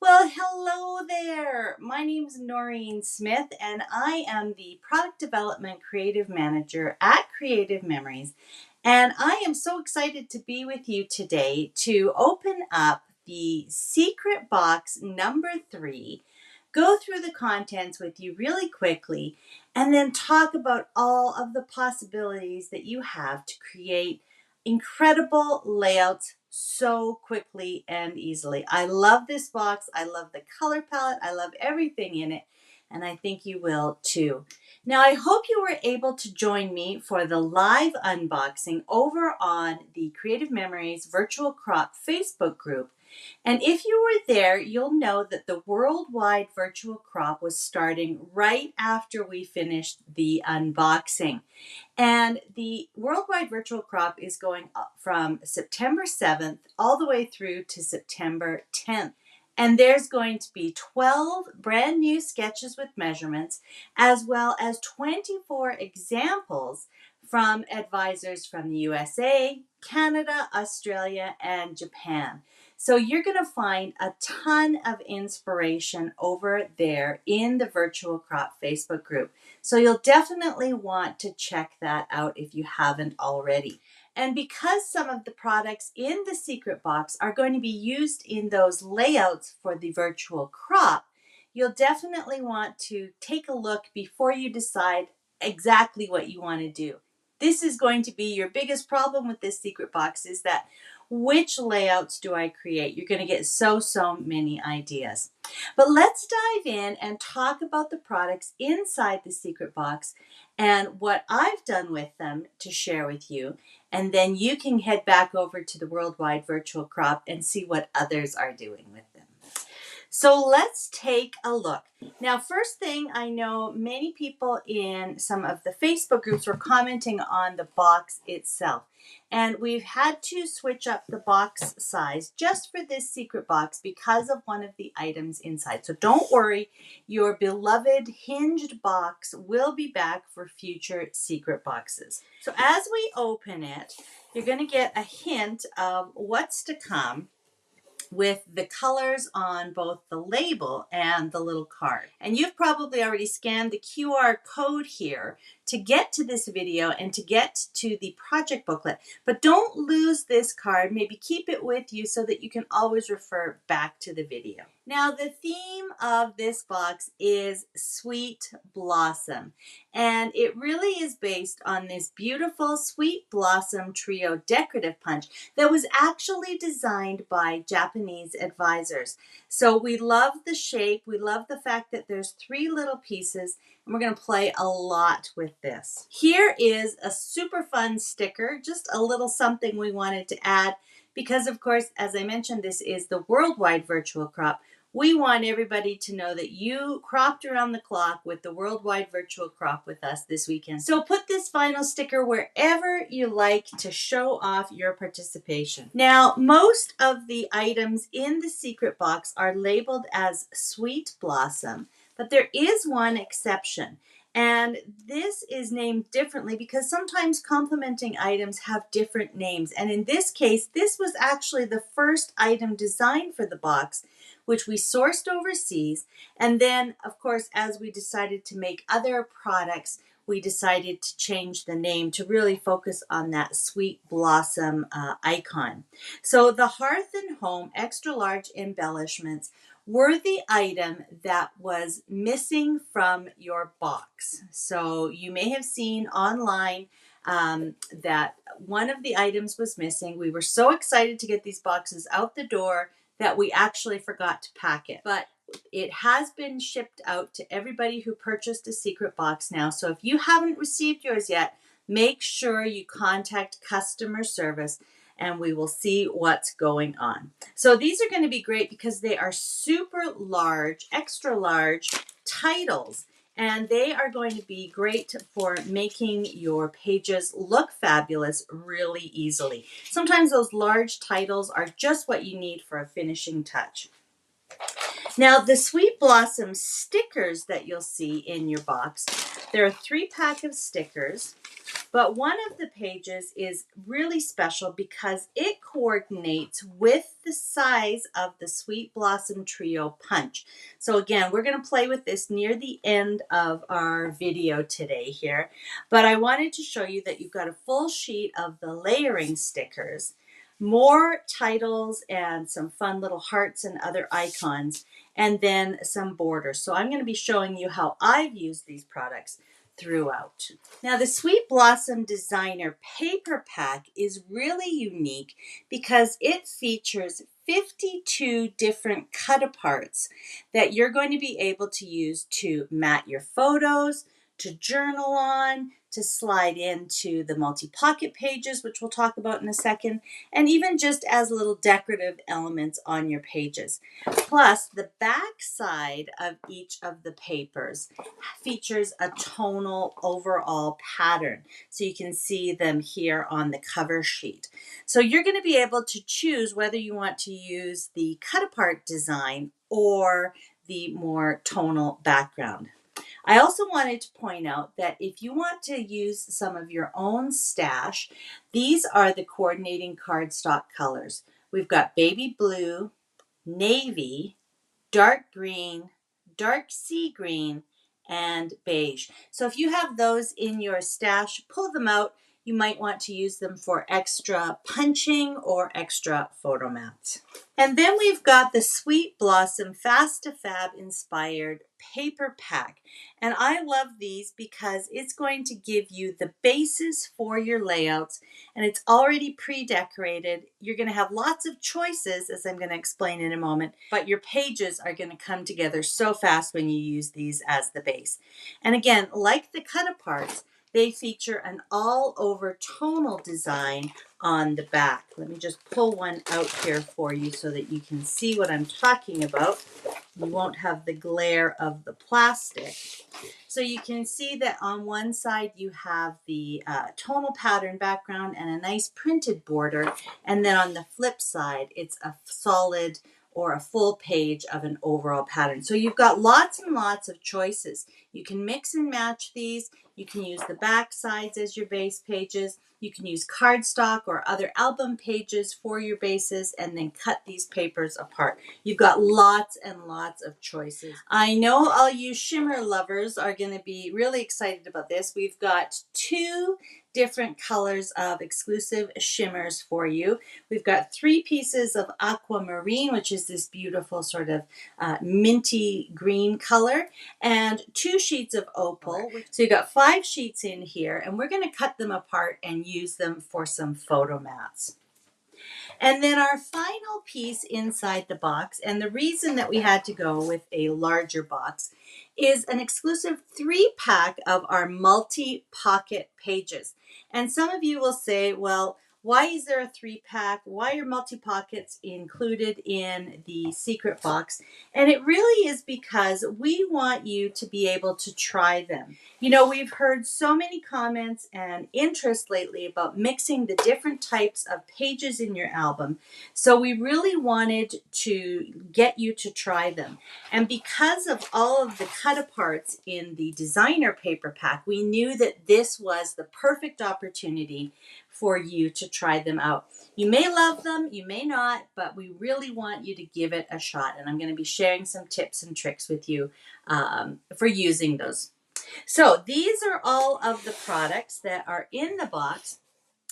Well, hello there. My name is Noreen Smith, and I am the Product Development Creative Manager at Creative Memories. And I am so excited to be with you today to open up the secret box number 3, go through the contents with you really quickly, and then talk about all of the possibilities that you have to create incredible layouts so quickly and easily. I love this box. I love the color palette. I love everything in it. And I think you will too. Now, I hope you were able to join me for the live unboxing over on the Creative Memories Virtual Crop Facebook group. And if you were there, you'll know that the worldwide virtual crop was starting right after we finished the unboxing. And the worldwide virtual crop is going up from September 7th all the way through to September 10th. And there's going to be 12 brand new sketches with measurements, as well as 24 examples from advisors from the USA, Canada, Australia, and Japan. So you're going to find a ton of inspiration over there in the Virtual Crop Facebook group. So you'll definitely want to check that out if you haven't already. And because some of the products in the secret box are going to be used in those layouts for the virtual crop, you'll definitely want to take a look before you decide exactly what you want to do. This is going to be your biggest problem with this secret box, is that which layouts do I create? You're going to get so many ideas. But let's dive in and talk about the products inside the secret box and what I've done with them to share with you. And then you can head back over to the Worldwide Virtual Crop and see what others are doing with them. So let's take a look. Now, first thing, I know many people in some of the Facebook groups were commenting on the box itself. And we've had to switch up the box size just for this secret box because of one of the items inside. So don't worry, your beloved hinged box will be back for future secret boxes. So as we open it, you're going to get a hint of what's to come with the colors on both the label and the little card. And you've probably already scanned the QR code here to get to this video and to get to the project booklet. But don't lose this card. Maybe keep it with you so that you can always refer back to the video. Now, the theme of this box is Sweet Blossom. And it really is based on this beautiful Sweet Blossom Trio decorative punch that was actually designed by Japanese advisors. So we love the shape. We love the fact that there's 3 little pieces, and we're going to play a lot with this. Here is a super fun sticker, just a little something we wanted to add because, of course, as I mentioned, this is the worldwide virtual crop. We want everybody to know that you cropped around the clock with the worldwide virtual crop with us this weekend. So put this vinyl sticker wherever you like to show off your participation. Now, most of the items in the secret box are labeled as Sweet Blossom, but there is one exception. And this is named differently because sometimes complementing items have different names. And in this case, this was actually the first item designed for the box, which we sourced overseas. And then, of course, as we decided to make other products, we decided to change the name to really focus on that Sweet Blossom icon. So the Hearth and Home extra large embellishments were the item that was missing from your box. So you may have seen online that one of the items was missing. We were so excited to get these boxes out the door that we actually forgot to pack it. But it has been shipped out to everybody who purchased a secret box now. So if you haven't received yours yet, make sure you contact customer service and we will see what's going on. So these are going to be great because they are super large, extra large titles. And they are going to be great for making your pages look fabulous really easily. Sometimes those large titles are just what you need for a finishing touch. Now, the Sweet Blossom stickers that you'll see in your box, there are 3 packs of stickers. But one of the pages is really special because it coordinates with the size of the Sweet Blossom Trio punch. So again, we're going to play with this near the end of our video today here. But I wanted to show you that you've got a full sheet of the layering stickers, more titles and some fun little hearts and other icons, and then some borders. So I'm going to be showing you how I've used these products throughout. Now the Sweet Blossom Designer Paper Pack is really unique because it features 52 different cut-aparts that you're going to be able to use to mat your photos, to journal on, to slide into the multi-pocket pages, which we'll talk about in a second, and even just as little decorative elements on your pages. Plus, the back side of each of the papers features a tonal overall pattern. So you can see them here on the cover sheet. So you're going to be able to choose whether you want to use the cut-apart design or the more tonal background. I also wanted to point out that if you want to use some of your own stash, these are the coordinating cardstock colors. We've got baby blue, navy, dark green, dark sea green, and beige. So if you have those in your stash, pull them out. You might want to use them for extra punching or extra photo mats. And then we've got the Sweet Blossom Fast to Fab inspired paper pack. And I love these because it's going to give you the basis for your layouts, and it's already pre-decorated. You're going to have lots of choices, as I'm going to explain in a moment, but your pages are going to come together so fast when you use these as the base. And again, like the cut-aparts, they feature an all-over tonal design on the back. Let me just pull one out here for you so that you can see what I'm talking about. You won't have the glare of the plastic. So you can see that on one side you have the tonal pattern background and a nice printed border, and then on the flip side it's a solid or a full page of an overall pattern. So you've got lots and lots of choices. You can mix and match these. You can use the back sides as your base pages. You can use cardstock or other album pages for your bases and then cut these papers apart. You've got lots and lots of choices. I know all you shimmer lovers are going to be really excited about this. We've got 2 different colors of exclusive shimmers for you. We've got 3 pieces of aquamarine, which is this beautiful sort of minty green color, and 2 sheets of opal. So you've got 5 sheets in here, and we're going to cut them apart and use them for some photo mats. And then our final piece inside the box, and the reason that we had to go with a larger box, is an exclusive 3-pack of our multi-pocket pages. And some of you will say, well, why is there a 3-pack? Why are multi-pockets included in the secret box? And it really is because we want you to be able to try them. You know, we've heard so many comments and interest lately about mixing the different types of pages in your album. So we really wanted to get you to try them. And because of all of the cut-aparts in the designer paper pack, we knew that this was the perfect opportunity for you to try them out. You may love them, you may not, but we really want you to give it a shot. And I'm going to be sharing some tips and tricks with you for using those. So these are all of the products that are in the box.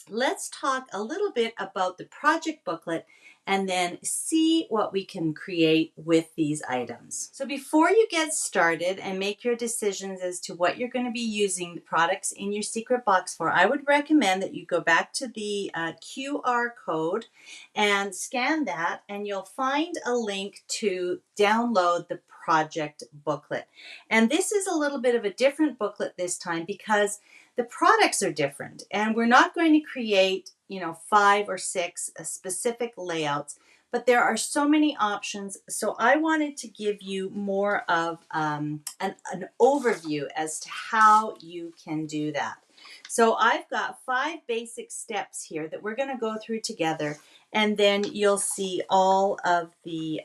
Let's talk a little bit about the project booklet and then see what we can create with these items. So before you get started and make your decisions as to what you're going to be using the products in your secret box for, I would recommend that you go back to the QR code and scan that, and you'll find a link to download the project booklet. And this is a little bit of a different booklet this time because the products are different, and we're not going to create, 5 or 6 specific layouts, but there are so many options. So I wanted to give you more of an overview as to how you can do that. So I've got 5 basic steps here that we're going to go through together, and then you'll see all of the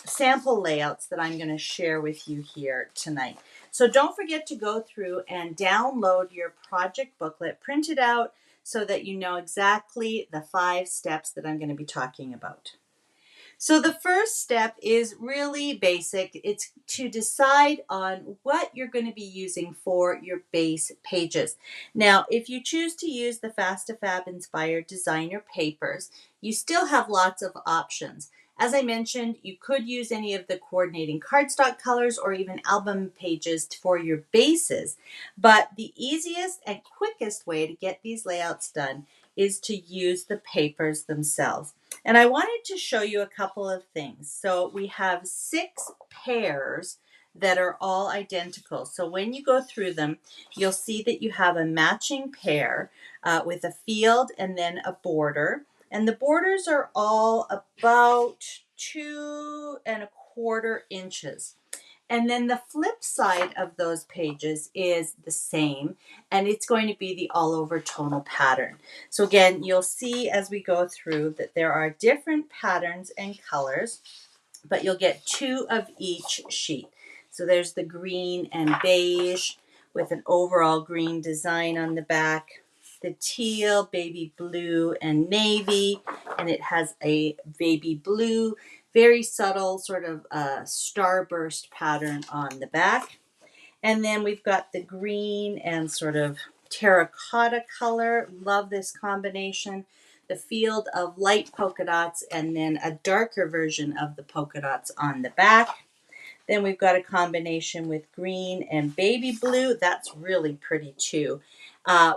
sample layouts that I'm going to share with you here tonight. So don't forget to go through and download your project booklet, print it out so that you know exactly the 5 steps that I'm going to be talking about. So the first step is really basic. It's to decide on what you're going to be using for your base pages. Now, if you choose to use the Fast2Fab inspired designer papers, you still have lots of options. As I mentioned, you could use any of the coordinating cardstock colors or even album pages for your bases. But the easiest and quickest way to get these layouts done is to use the papers themselves. And I wanted to show you a couple of things. So we have 6 pairs that are all identical. So when you go through them, you'll see that you have a matching pair with a field and then a border. And the borders are all about 2¼ inches. And then the flip side of those pages is the same, and it's going to be the all over tonal pattern. So again, you'll see as we go through that there are different patterns and colors, but you'll get 2 of each sheet. So there's the green and beige with an overall green design on the back, the teal, baby blue, and navy, and it has a baby blue, very subtle sort of starburst pattern on the back. And then we've got the green and sort of terracotta color. Love this combination. The field of light polka dots and then a darker version of the polka dots on the back. Then we've got a combination with green and baby blue. That's really pretty too,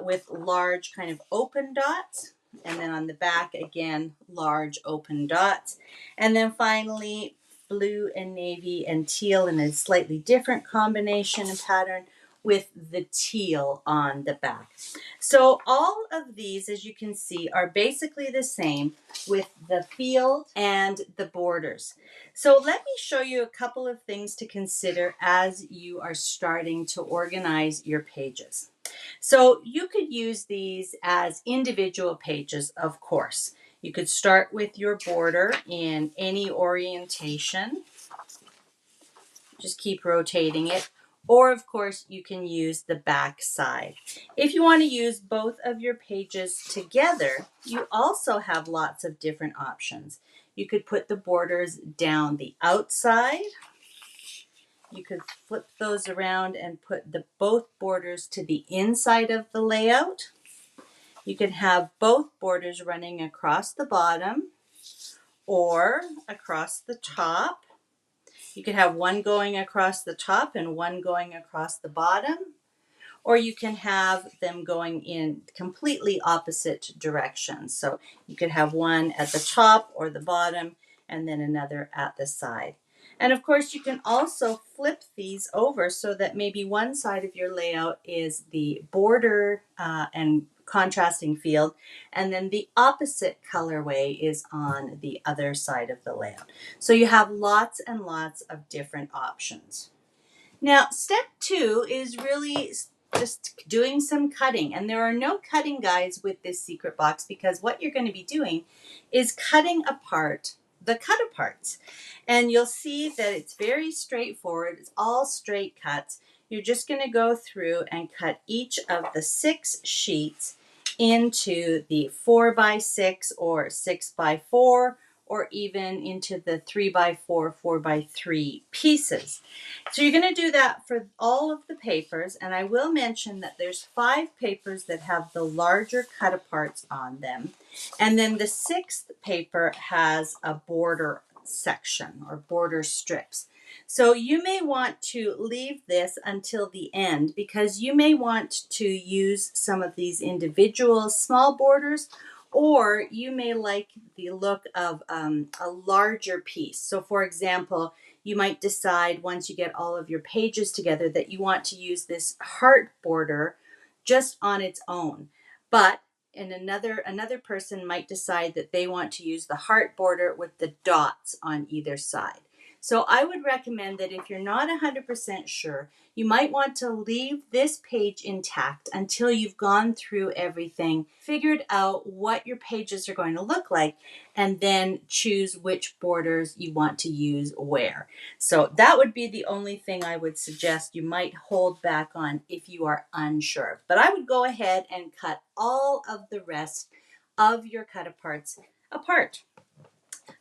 with large kind of open dots. And then on the back, again, large open dots. And then finally, blue and navy and teal in a slightly different combination and pattern with the teal on the back. So all of these, as you can see, are basically the same with the field and the borders. So let me show you a couple of things to consider as you are starting to organize your pages. So you could use these as individual pages, of course. You could start with your border in any orientation. Just keep rotating it. Or, of course, you can use the back side. If you want to use both of your pages together, you also have lots of different options. You could put the borders down the outside. You could flip those around and put both borders to the inside of the layout. You could have both borders running across the bottom or across the top. You could have one going across the top and one going across the bottom, or you can have them going in completely opposite directions. So you could have one at the top or the bottom and then another at the side. And of course, you can also flip these over so that maybe one side of your layout is the border and contrasting field, and then the opposite colorway is on the other side of the layout. So you have lots and lots of different options. Now, step 2 is really just doing some cutting, and there are no cutting guides with this secret box because what you're going to be doing is cutting apart the cut aparts. And you'll see that it's very straightforward. It's all straight cuts. You're just going to go through and cut each of the 6 sheets into the 4x6 or 6x4 or even into the 3x4, 4x3 pieces. So you're going to do that for all of the papers, and I will mention that there's 5 papers that have the larger cut aparts on them, and then the 6th paper has a border section or border strips. So you may want to leave this until the end because you may want to use some of these individual small borders, or you may like the look of a larger piece. So for example, you might decide once you get all of your pages together that you want to use this heart border just on its own. But another person might decide that they want to use the heart border with the dots on either side. So I would recommend that if you're not 100% sure, you might want to leave this page intact until you've gone through everything, figured out what your pages are going to look like, and then choose which borders you want to use where. So that would be the only thing I would suggest you might hold back on if you are unsure. But I would go ahead and cut all of the rest of your cut aparts apart.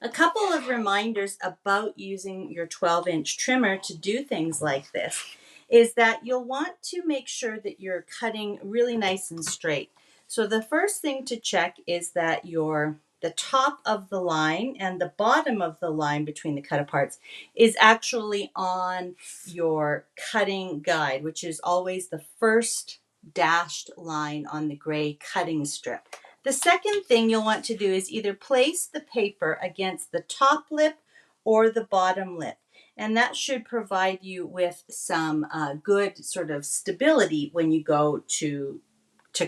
A couple of reminders about using your 12-inch trimmer to do things like this is that you'll want to make sure that you're cutting really nice and straight. So the first thing to check is that the top of the line and the bottom of the line between the cut aparts is actually on your cutting guide, which is always the first dashed line on the gray cutting strip. The second thing you'll want to do is either place the paper against the top lip or the bottom lip. And that should provide you with some good sort of stability when you go to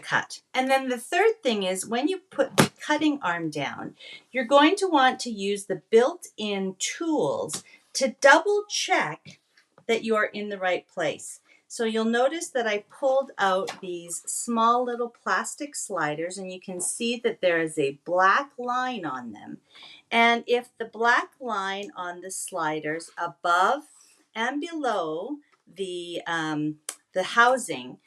cut. And then the third thing is when you put the cutting arm down, you're going to want to use the built-in tools to double check that you are in the right place. So you'll notice that I pulled out these small little plastic sliders, and you can see that there is a black line on them. And if the black line on the sliders above and below the housing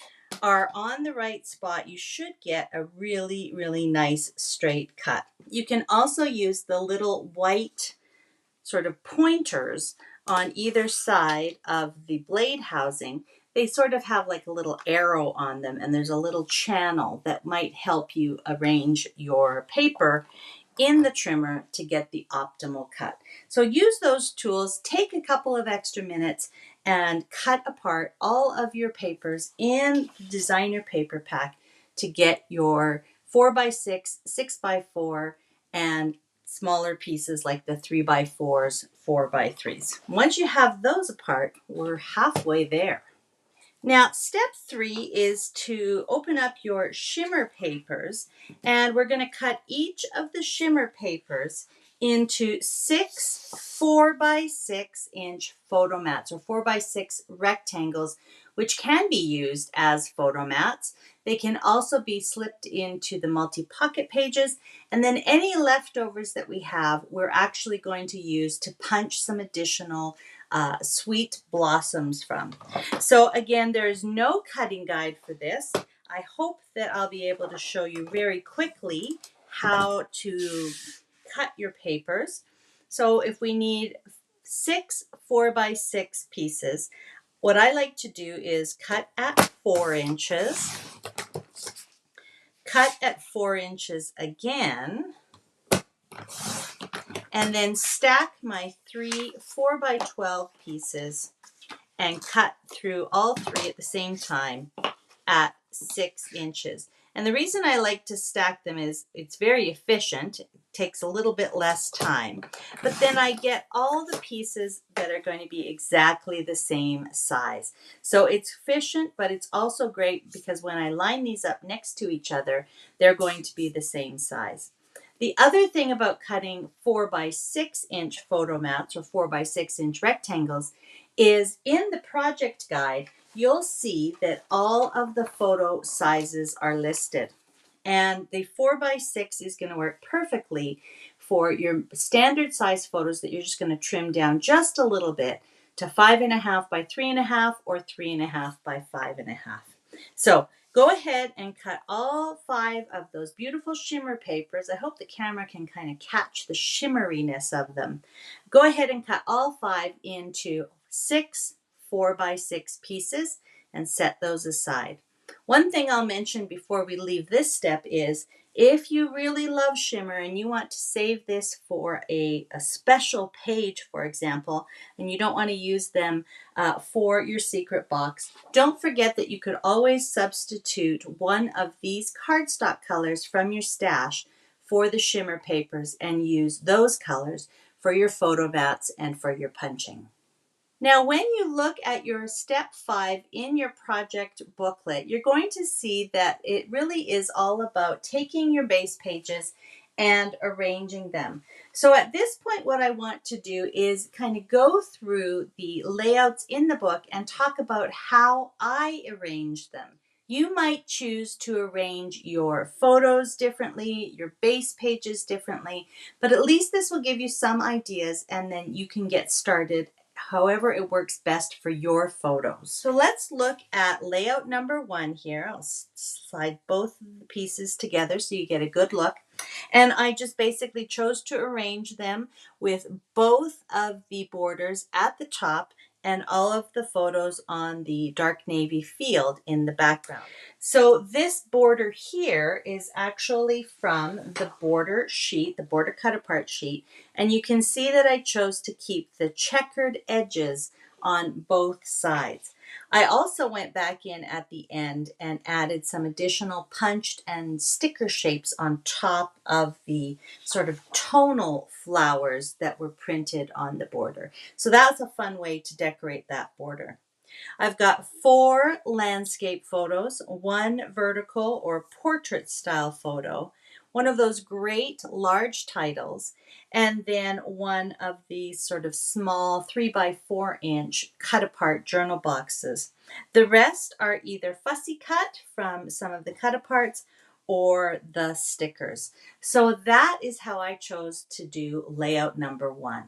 are on the right spot, you should get a really, really nice straight cut. You can also use the little white sort of pointers on either side of the blade housing. They sort of have like a little arrow on them, and there's a little channel that might help you arrange your paper in the trimmer to get the optimal cut. So use those tools, take a couple of extra minutes, and cut apart all of your papers in Designer Paper Pack to get your 4x6, 6x4, and smaller pieces like the 3x4s, 4x3s. Once you have those apart, we're halfway there. Now, step 3 is to open up your shimmer papers, and we're going to cut each of the shimmer papers into 6 4x6 inch photo mats or 4x6 rectangles, which can be used as photo mats. They can also be slipped into the multi-pocket pages, and then any leftovers that we have, we're actually going to use to punch some additional sweet blossoms from. So again, there is no cutting guide for this. I hope that I'll be able to show you very quickly how to cut your papers. So if we need 6 4x6 pieces, what I like to do is cut at 4 inches, cut at 4 inches again, and then stack my 3 4x12 pieces and cut through all 3 at the same time at 6 inches. And the reason I like to stack them is it's very efficient. It takes a little bit less time. But then I get all the pieces that are going to be exactly the same size. So it's efficient, but it's also great because when I line these up next to each other, they're going to be the same size. The other thing about cutting 4x6 inch photo mats or 4x6 inch rectangles is in the project guide, you'll see that all of the photo sizes are listed. And the 4x6 is going to work perfectly for your standard size photos that you're just going to trim down just a little bit to 5.5 by 3.5 or 3.5 by 5.5. So go ahead and cut all 5 of those beautiful shimmer papers. I hope the camera can kind of catch the shimmeriness of them. Go ahead and cut all 5 into 6 4x6 pieces and set those aside. One thing I'll mention before we leave this step is if you really love shimmer and you want to save this for a special page, for example, and you don't want to use them for your secret box, don't forget that you could always substitute one of these cardstock colors from your stash for the shimmer papers and use those colors for your photo mats and for your punching. Now, when you look at your step 5 in your project booklet, you're going to see that it really is all about taking your base pages and arranging them. So at this point, what I want to do is kind of go through the layouts in the book and talk about how I arrange them. You might choose to arrange your photos differently, your base pages differently, but at least this will give you some ideas, and then you can get started however it works best for your photos. So let's look at layout number 1 here. I'll slide both the pieces together so you get a good look. And I just basically chose to arrange them with both of the borders at the top and all of the photos on the dark navy field in the background. So this border here is actually from the border sheet, the border cut apart sheet, and you can see that I chose to keep the checkered edges on both sides. I also went back in at the end and added some additional punched and sticker shapes on top of the sort of tonal flowers that were printed on the border. So that's a fun way to decorate that border. I've got 4 landscape photos, 1 vertical or portrait style photo, one of those great large titles, and then one of these sort of small 3x4-inch cut apart journal boxes. The rest are either fussy cut from some of the cut aparts or the stickers. So that is how I chose to do layout number 1.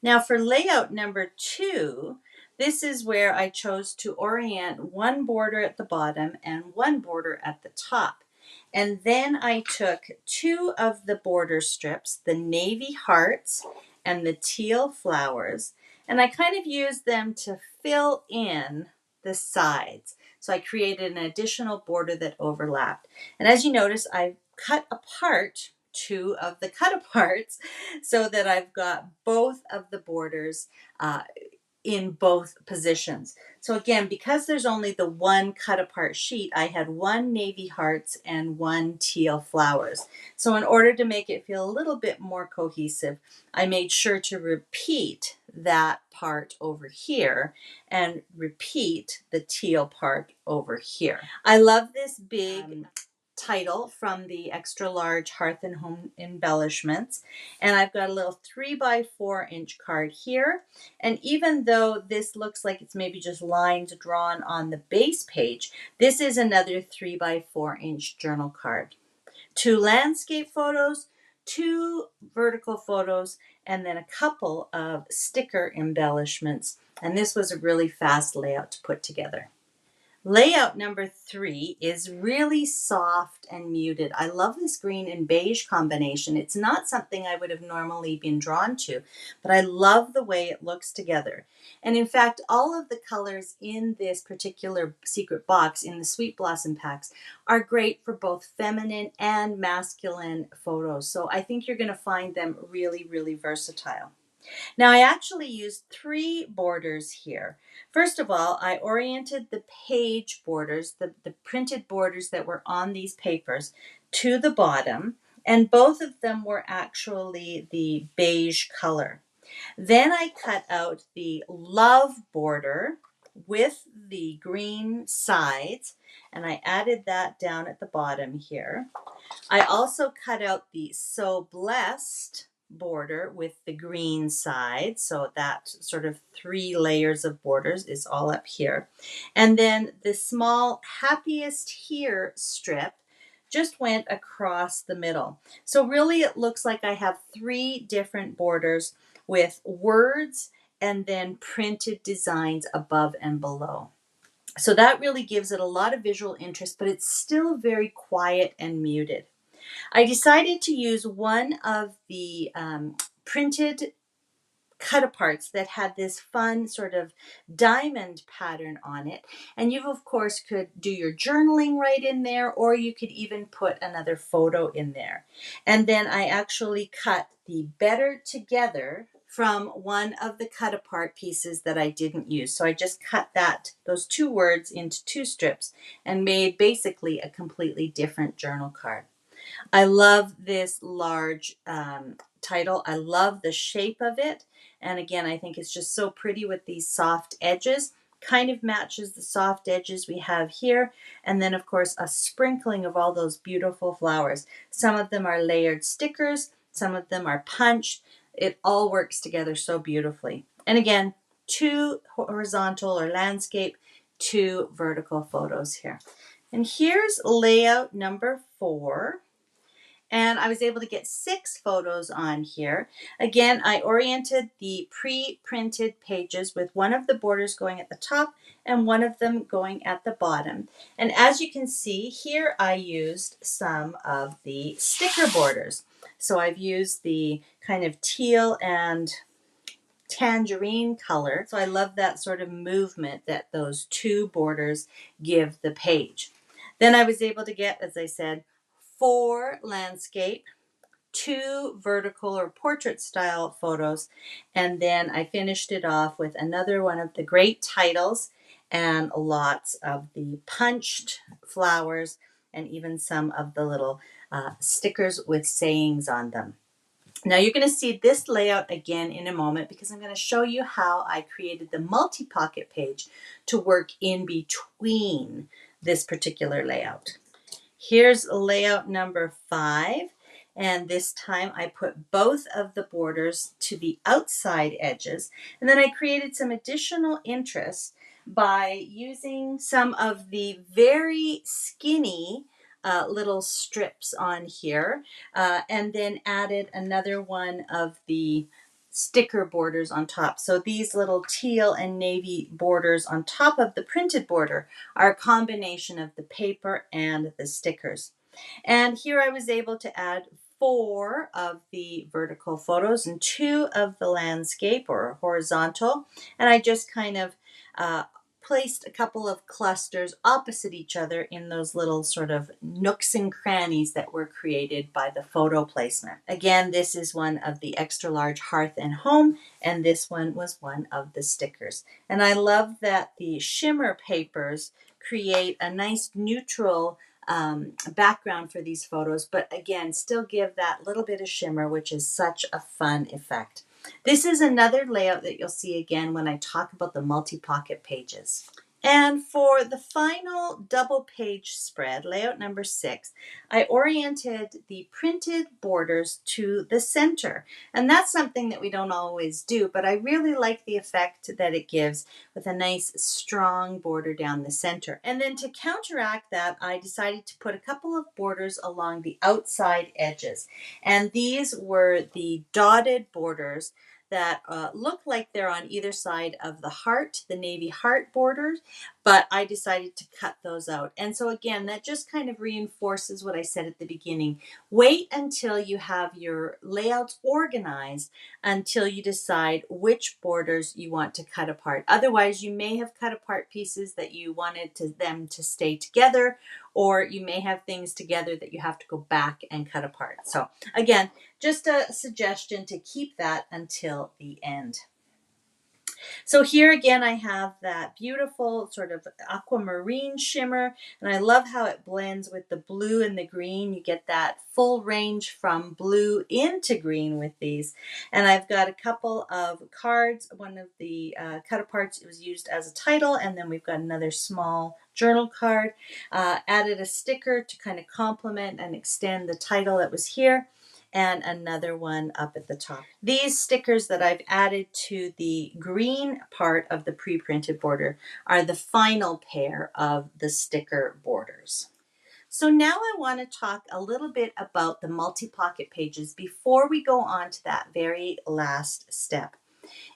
Now for layout number 2, this is where I chose to orient one border at the bottom and one border at the top. And then I took 2 of the border strips, the navy hearts and the teal flowers, and I kind of used them to fill in the sides. So I created an additional border that overlapped. And as you notice, I cut apart 2 of the cut aparts so that I've got both of the borders in both positions. So again, because there's only the one cut apart sheet, I had 1 navy hearts and 1 teal flowers. So in order to make it feel a little bit more cohesive, I made sure to repeat that part over here and repeat the teal part over here. I love this big title from the extra large Hearth and Home Embellishments, and I've got a little 3x4-inch card here. And even though this looks like it's maybe just lines drawn on the base page, this is another 3x4-inch journal card. 2 landscape photos, 2 vertical photos, and then a couple of sticker embellishments. And this was a really fast layout to put together. Layout number 3 is really soft and muted. I love this green and beige combination. It's not something I would have normally been drawn to, but I love the way it looks together. And in fact, all of the colors in this particular secret box in the Sweet Blossom packs are great for both feminine and masculine photos. So I think you're going to find them really, really versatile. Now I actually used 3 borders here. First of all, I oriented the page borders, the printed borders that were on these papers, to the bottom, and both of them were actually the beige color. Then I cut out the love border with the green sides, and I added that down at the bottom here. I also cut out the So Blessed border with the green side, so that sort of 3 layers of borders is all up here. And then the small Happiest Here strip just went across the middle. So really it looks like I have 3 different borders with words and then printed designs above and below. So that really gives it a lot of visual interest, but it's still very quiet and muted. I decided to use one of the printed cut aparts that had this fun sort of diamond pattern on it. And you, of course, could do your journaling right in there, or you could even put another photo in there. And then I actually cut the Better Together from one of the cut apart pieces that I didn't use. So I just cut those 2 words into 2 strips and made basically a completely different journal card. I love this large title. I love the shape of it. And again, I think it's just so pretty with these soft edges. kind of matches the soft edges we have here. And then, of course, a sprinkling of all those beautiful flowers. Some of them are layered stickers, some of them are punched. It all works together so beautifully. And again, 2 horizontal or landscape, 2 vertical photos here. And here's layout number 4. And I was able to get 6 photos on here. Again, I oriented the pre-printed pages with one of the borders going at the top and one of them going at the bottom. And as you can see here, I used some of the sticker borders. So I've used the kind of teal and tangerine color. So I love that sort of movement that those 2 borders give the page. Then I was able to get, as I said, 4 landscape, 2 vertical or portrait style photos, and then I finished it off with another one of the great titles and lots of the punched flowers and even some of the little stickers with sayings on them. Now you're going to see this layout again in a moment because I'm going to show you how I created the multi-pocket page to work in between this particular layout. Here's layout number 5, and this time I put both of the borders to the outside edges, and then I created some additional interest by using some of the very skinny little strips on here, and then added another one of the sticker borders on top. So these little teal and navy borders on top of the printed border are a combination of the paper and the stickers. And here I was able to add 4 of the vertical photos and 2 of the landscape or horizontal. And I just kind of placed a couple of clusters opposite each other in those little sort of nooks and crannies that were created by the photo placement. Again, this is one of the extra large hearth and home, and this one was one of the stickers. And I love that the shimmer papers create a nice neutral background for these photos, but again, still give that little bit of shimmer, which is such a fun effect. This is another layout that you'll see again when I talk about the multi-pocket pages. And for the final double page spread, layout number 6, I oriented the printed borders to the center. And that's something that we don't always do, but I really like the effect that it gives with a nice strong border down the center. And then to counteract that, I decided to put a couple of borders along the outside edges. And these were the dotted borders that look like they're on either side of the heart, the navy heart borders, but I decided to cut those out. And so again, that just kind of reinforces what I said at the beginning. Wait until you have your layouts organized until you decide which borders you want to cut apart. Otherwise, you may have cut apart pieces that you wanted them to stay together, or you may have things together that you have to go back and cut apart. So again, just a suggestion to keep that until the end. So here again, I have that beautiful sort of aquamarine shimmer, and I love how it blends with the blue and the green. You get that full range from blue into green with these. And I've got a couple of cards. One of the cut aparts was used as a title, and then we've got another small journal card. Added a sticker to kind of complement and extend the title that was here, and another one up at the top. These stickers that I've added to the green part of the pre-printed border are the final pair of the sticker borders. So now I want to talk a little bit about the multi-pocket pages before we go on to that very last step.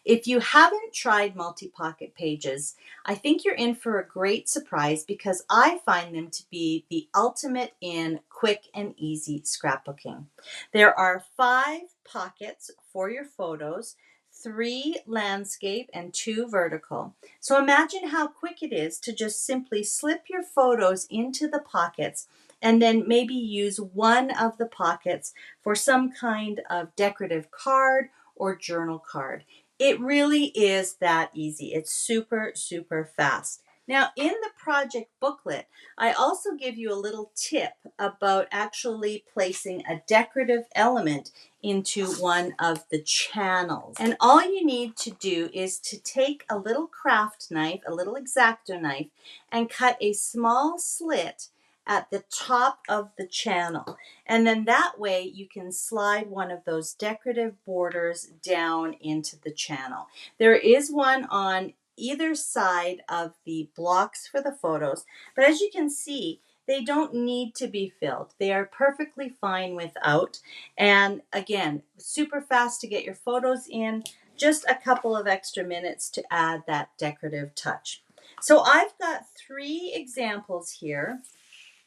If you haven't tried multi-pocket pages, I think you're in for a great surprise because I find them to be the ultimate in quick and easy scrapbooking. There are 5 pockets for your photos, 3 landscape and 2 vertical. So imagine how quick it is to just simply slip your photos into the pockets and then maybe use one of the pockets for some kind of decorative card or journal card. It really is that easy. It's super, super fast. Now, in the project booklet, I also give you a little tip about actually placing a decorative element into one of the channels. And all you need to do is to take a little craft knife, a little X-Acto knife, and cut a small slit at the top of the channel. And then that way you can slide one of those decorative borders down into the channel. There is one on either side of the blocks for the photos, but as you can see, they don't need to be filled. They are perfectly fine without. And again, super fast to get your photos in, just a couple of extra minutes to add that decorative touch. So I've got 3 examples here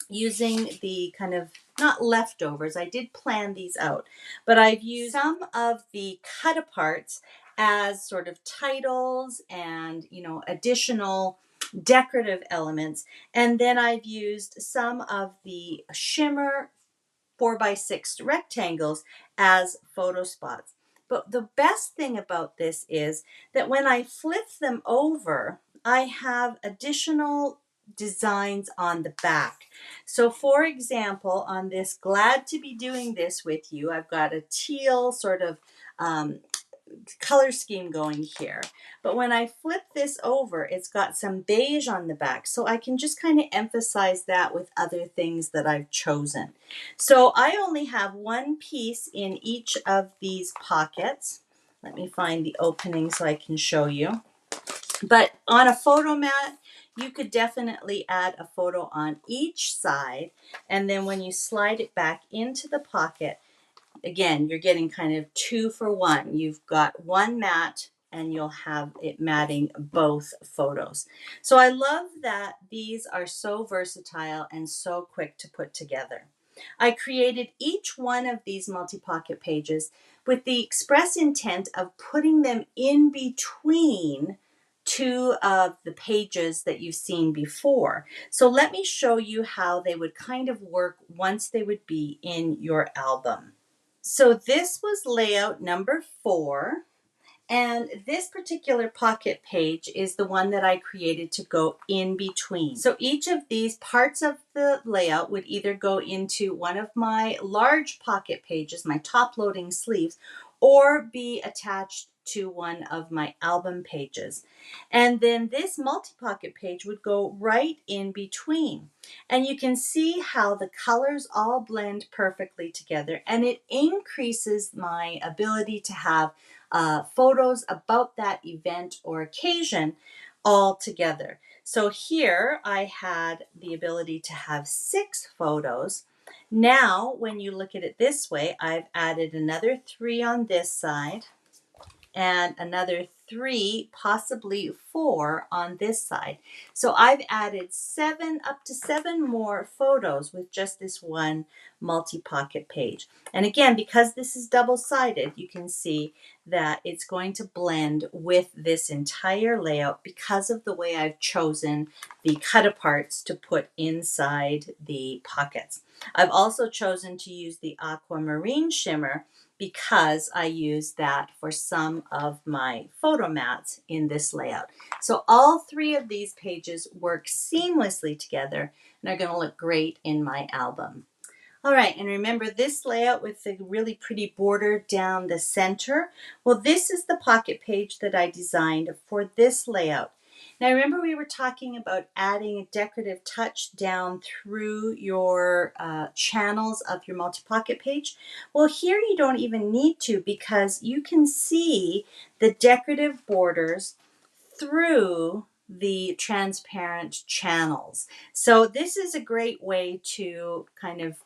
using the kind of, not leftovers, I did plan these out, but I've used some of the cut aparts as sort of titles and, additional decorative elements. And then I've used some of the shimmer 4x6 rectangles as photo spots. But the best thing about this is that when I flip them over, I have additional designs on the back. So for example, on this Glad to Be Doing This With You, I've got a teal sort of color scheme going here. But when I flip this over, it's got some beige on the back. So I can just kind of emphasize that with other things that I've chosen. So I only have one piece in each of these pockets. Let me find the opening so I can show you. But on a photo mat, you could definitely add a photo on each side. And then when you slide it back into the pocket, again, you're getting kind of 2 for 1. You've got one mat and you'll have it matting both photos. So I love that these are so versatile and so quick to put together. I created each one of these multi-pocket pages with the express intent of putting them in between 2 of the pages that you've seen before. So let me show you how they would kind of work once they would be in your album. So this was layout number 4, and this particular pocket page is the one that I created to go in between. So each of these parts of the layout would either go into one of my large pocket pages, my top loading sleeves, or be attached to one of my album pages. And then this multi-pocket page would go right in between. And you can see how the colors all blend perfectly together, and it increases my ability to have photos about that event or occasion all together. So here I had the ability to have 6 photos. Now, when you look at it this way, I've added another 3 on this side and another 3, possibly 4 on this side. So I've added up to 7 more photos with just this one multi-pocket page. And again, because this is double-sided, you can see that it's going to blend with this entire layout because of the way I've chosen the cut aparts to put inside the pockets. I've also chosen to use the aquamarine shimmer because I use that for some of my photo mats in this layout. So all 3 of these pages work seamlessly together and are going to look great in my album. All right, and remember this layout with the really pretty border down the center? Well, this is the pocket page that I designed for this layout. Now, remember we were talking about adding a decorative touch down through your channels of your multi-pocket page? Well, here you don't even need to because you can see the decorative borders through the transparent channels. So this is a great way to kind of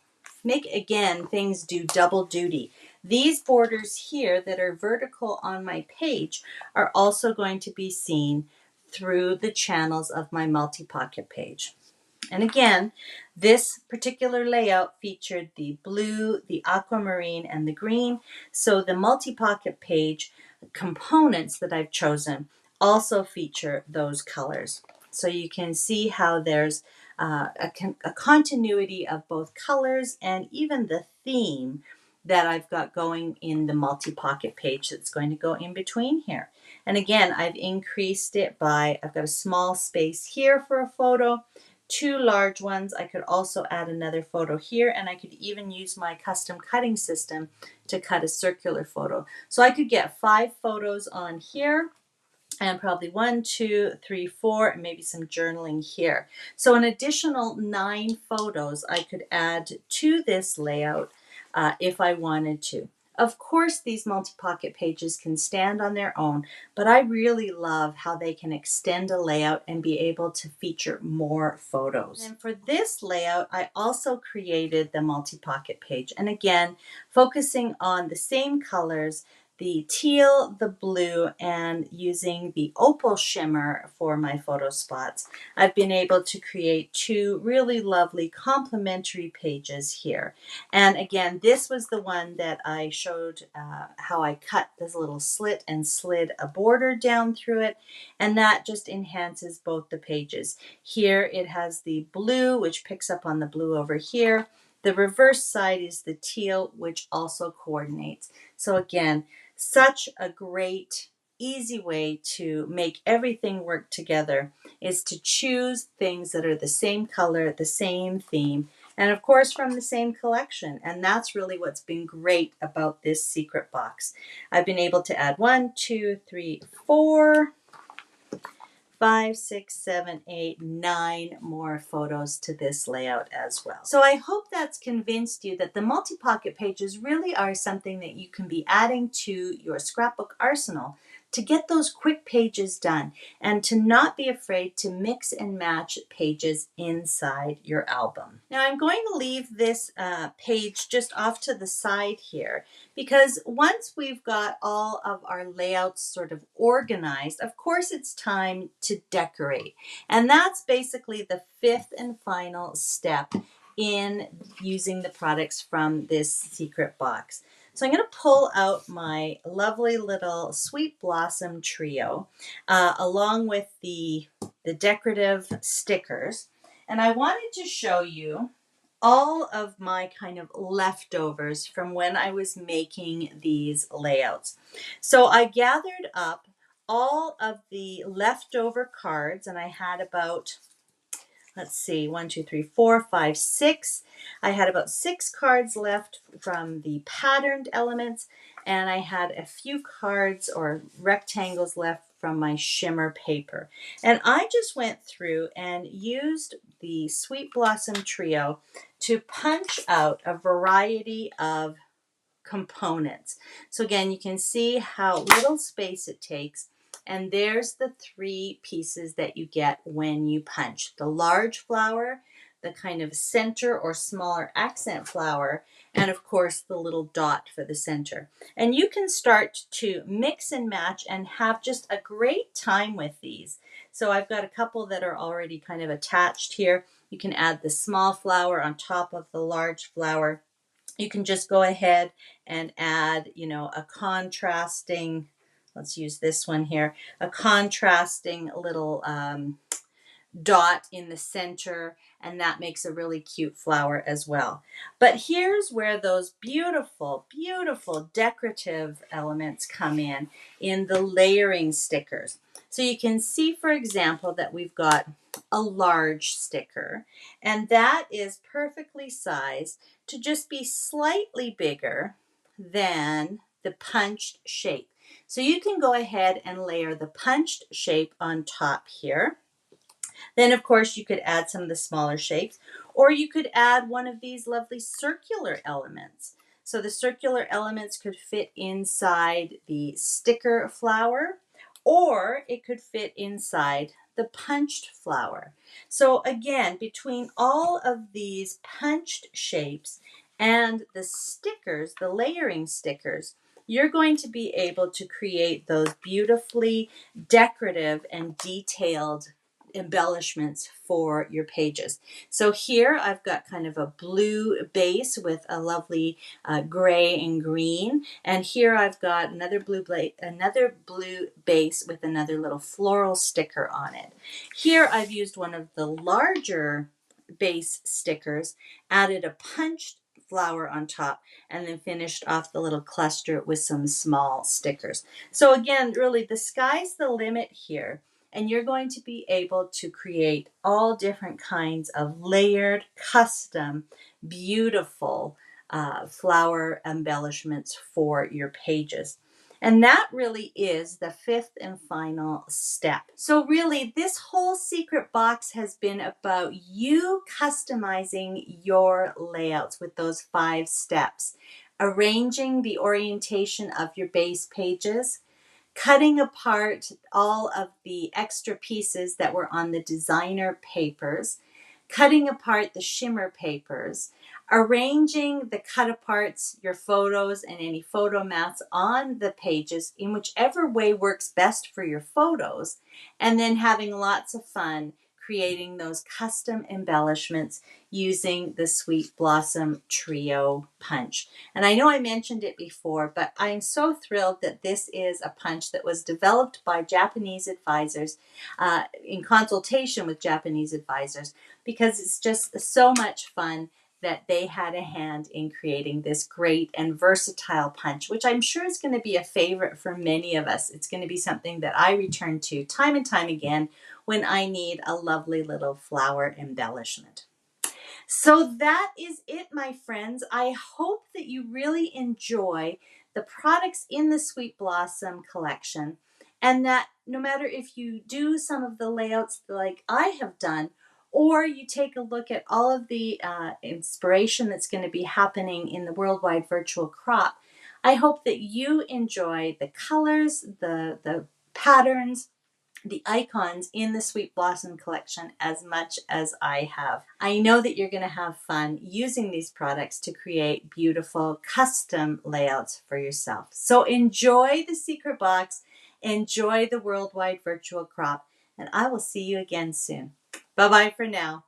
make, again, things do double duty. These borders here that are vertical on my page are also going to be seen through the channels of my multi-pocket page. And again, this particular layout featured the blue, the aquamarine, and the green. So the multi-pocket page components that I've chosen also feature those colors. So you can see how there's a continuity of both colors and even the theme that I've got going in the multi-pocket page that's going to go in between here. And again, I've increased it by, I've got a small space here for a photo, two large ones. I could also add another photo here, and I could even use my custom cutting system to cut a circular photo. So I could get 5 photos on here, and probably 1, 2, 3, 4, and maybe some journaling here. So an additional 9 photos I could add to this layout if I wanted to. Of course, these multi-pocket pages can stand on their own, but I really love how they can extend a layout and be able to feature more photos. And for this layout, I also created the multi-pocket page. And again, focusing on the same colors, the teal, the blue, and using the opal shimmer for my photo spots, I've been able to create 2 really lovely complementary pages here. And again, this was the one that I showed how I cut this little slit and slid a border down through it, and that just enhances both the pages. Here it has the blue, which picks up on the blue over here. The reverse side is the teal, which also coordinates. So again, such a great, easy way to make everything work together is to choose things that are the same color, the same theme, and of course from the same collection. And that's really what's been great about this secret box. I've been able to add 1, 2, 3, 4, 5, 6, 7, 8, 9 more photos to this layout as well. So I hope that's convinced you that the multi-pocket pages really are something that you can be adding to your scrapbook arsenal to get those quick pages done and to not be afraid to mix and match pages inside your album. Now I'm going to leave this page just off to the side here, because once we've got all of our layouts sort of organized, of course it's time to decorate. And that's basically the 5th and final step in using the products from this secret box. So I'm going to pull out my lovely little Sweet Blossom trio along with the decorative stickers. And I wanted to show you all of my kind of leftovers from when I was making these layouts. So I gathered up all of the leftover cards, and I had about, let's see, 1, 2, 3, 4, 5, 6. I had about 6 cards left from the patterned elements, and I had a few cards or rectangles left from my shimmer paper. And I just went through and used the Sweet Blossom Trio to punch out a variety of components. So again, you can see how little space it takes. And there's the 3 pieces that you get when you punch. The large flower, the kind of center or smaller accent flower, and of course the little dot for the center. And you can start to mix and match and have just a great time with these. So I've got a couple that are already kind of attached here. You can add the small flower on top of the large flower. You can just go ahead and add, a contrasting, let's use this one here, a contrasting little dot in the center, and that makes a really cute flower as well. But here's where those beautiful, beautiful decorative elements come in the layering stickers. So you can see, for example, that we've got a large sticker, and that is perfectly sized to just be slightly bigger than the punched shape. So you can go ahead and layer the punched shape on top here. Then, of course, you could add some of the smaller shapes, or you could add one of these lovely circular elements. So the circular elements could fit inside the sticker flower, or it could fit inside the punched flower. So again, between all of these punched shapes and the stickers, the layering stickers, you're going to be able to create those beautifully decorative and detailed embellishments for your pages. So here I've got kind of a blue base with a lovely gray and green, and here I've got another blue base with another little floral sticker on it. Here I've used one of the larger base stickers, added a punched flower on top, and then finished off the little cluster with some small stickers. So again, really the sky's the limit here. And you're going to be able to create all different kinds of layered, custom, beautiful flower embellishments for your pages. And that really is the fifth and final step. So really, this whole secret box has been about you customizing your layouts with those 5 steps. Arranging the orientation of your base pages, cutting apart all of the extra pieces that were on the designer papers, cutting apart the shimmer papers, arranging the cut aparts, your photos, and any photo mats on the pages in whichever way works best for your photos, and then having lots of fun creating those custom embellishments using the Sweet Blossom Trio punch. And I know I mentioned it before, but I'm so thrilled that this is a punch that was developed by Japanese advisors in consultation with Japanese advisors, because it's just so much fun that they had a hand in creating this great and versatile punch, which I'm sure is going to be a favorite for many of us. It's going to be something that I return to time and time again when I need a lovely little flower embellishment. So that is it, my friends. I hope that you really enjoy the products in the Sweet Blossom collection, and that no matter if you do some of the layouts like I have done, or you take a look at all of the inspiration that's going to be happening in the Worldwide Virtual Crop, I hope that you enjoy the colors, the patterns, the icons in the Sweet Blossom collection as much as I have. I know that you're going to have fun using these products to create beautiful custom layouts for yourself. So enjoy the secret box, enjoy the Worldwide Virtual Crop, and I will see you again soon. Bye-bye for now.